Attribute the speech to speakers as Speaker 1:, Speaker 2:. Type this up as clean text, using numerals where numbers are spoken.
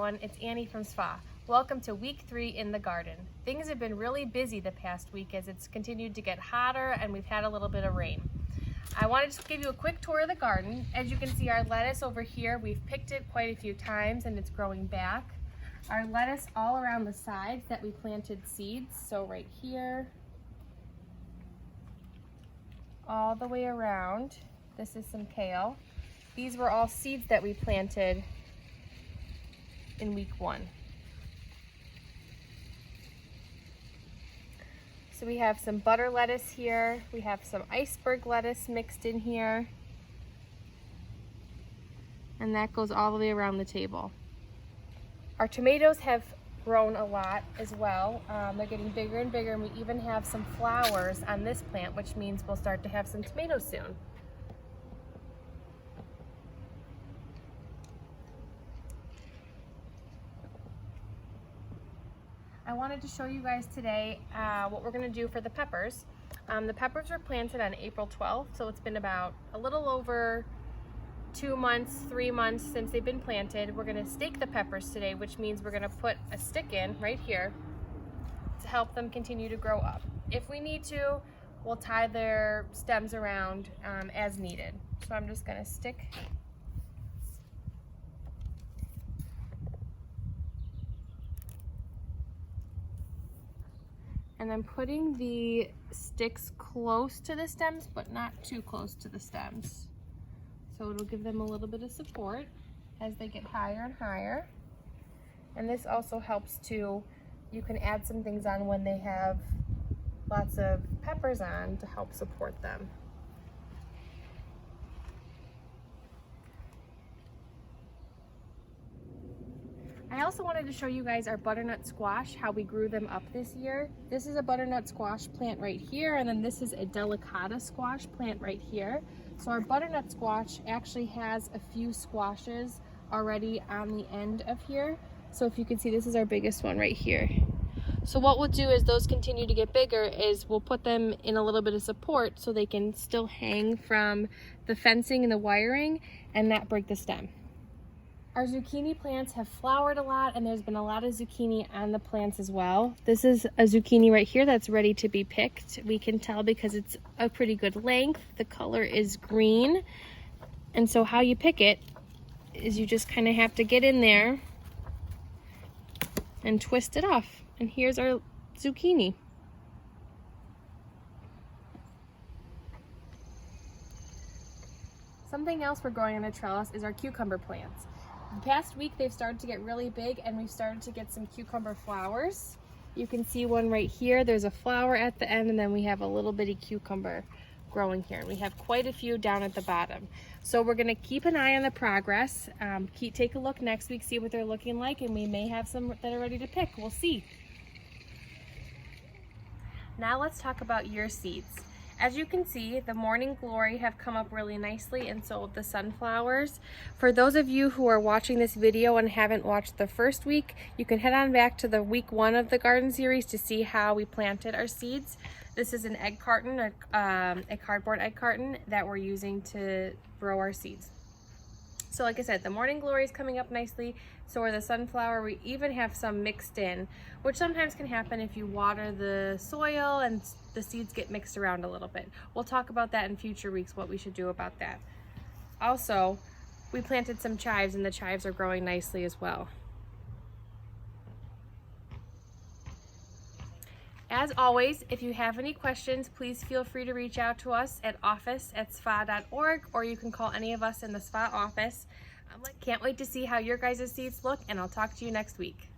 Speaker 1: everyone, it's Annie from SFAH. Welcome to week 3 in the garden. Things have been really busy the past week as it's continued to get hotter and we've had a little bit of rain. I wanted to give you a quick tour of the garden. As you can see, our lettuce over here, we've picked it quite a few times and it's growing back. Our lettuce all around the sides that we planted seeds, so right here, all the way around. This is some kale. These were all seeds that we planted in week 1. So we have some butter lettuce here. We have some iceberg lettuce mixed in here. And that goes all the way around the table. Our tomatoes have grown a lot as well. They're getting bigger and bigger, and we even have some flowers on this plant, which means we'll start to have some tomatoes soon. I wanted to show you guys today what we're going to do for the peppers. The peppers were planted on April 12th, so it's been about a little over 2 months, 3 months since they've been planted. We're going to stake the peppers today, which means we're going to put a stick in right here to help them continue to grow up. If we need to, we'll tie their stems around as needed. So I'm just going to stick and I'm putting the sticks close to the stems, but not too close to the stems. So it'll give them a little bit of support as they get higher and higher. And this also helps to, you can add some things on when they have lots of peppers on to help support them. I also wanted to show you guys our butternut squash, how we grew them up this year. This is a butternut squash plant right here, and then this is a delicata squash plant right here. So our butternut squash actually has a few squashes already on the end of here. So if you can see, this is our biggest one right here. So what we'll do as those continue to get bigger is we'll put them in a little bit of support so they can still hang from the fencing and the wiring and not break the stem. Our zucchini plants have flowered a lot, and there's been a lot of zucchini on the plants as well. This is a zucchini right here that's ready to be picked. We can tell because it's a pretty good length. The color is green. And so how you pick it is you just kind of have to get in there and twist it off. And here's our zucchini. Something else we're growing on a trellis is our cucumber plants. The past week they've started to get really big and we've started to get some cucumber flowers. You can see one right here. There's a flower at the end, and then we have a little bitty cucumber growing here. We have quite a few down at the bottom. So we're going to keep an eye on the progress. Take a look next week, see what they're looking like, and we may have some that are ready to pick. We'll see. Now let's talk about your seeds. As you can see, the Morning Glory have come up really nicely, and so have the sunflowers. For those of you who are watching this video and haven't watched the first week, you can head on back to the week 1 of the garden series to see how we planted our seeds. This is an egg carton, or a cardboard egg carton that we're using to grow our seeds. So like I said, the Morning Glory is coming up nicely, so are the sunflower. We even have some mixed in, which sometimes can happen if you water the soil and the seeds get mixed around a little bit. We'll talk about that in future weeks, what we should do about that. Also, we planted some chives, and the chives are growing nicely as well. As always, if you have any questions, please feel free to reach out to us at office@sfah.org, or you can call any of us in the SFAH office. Can't wait to see how your guys' seeds look, and I'll talk to you next week.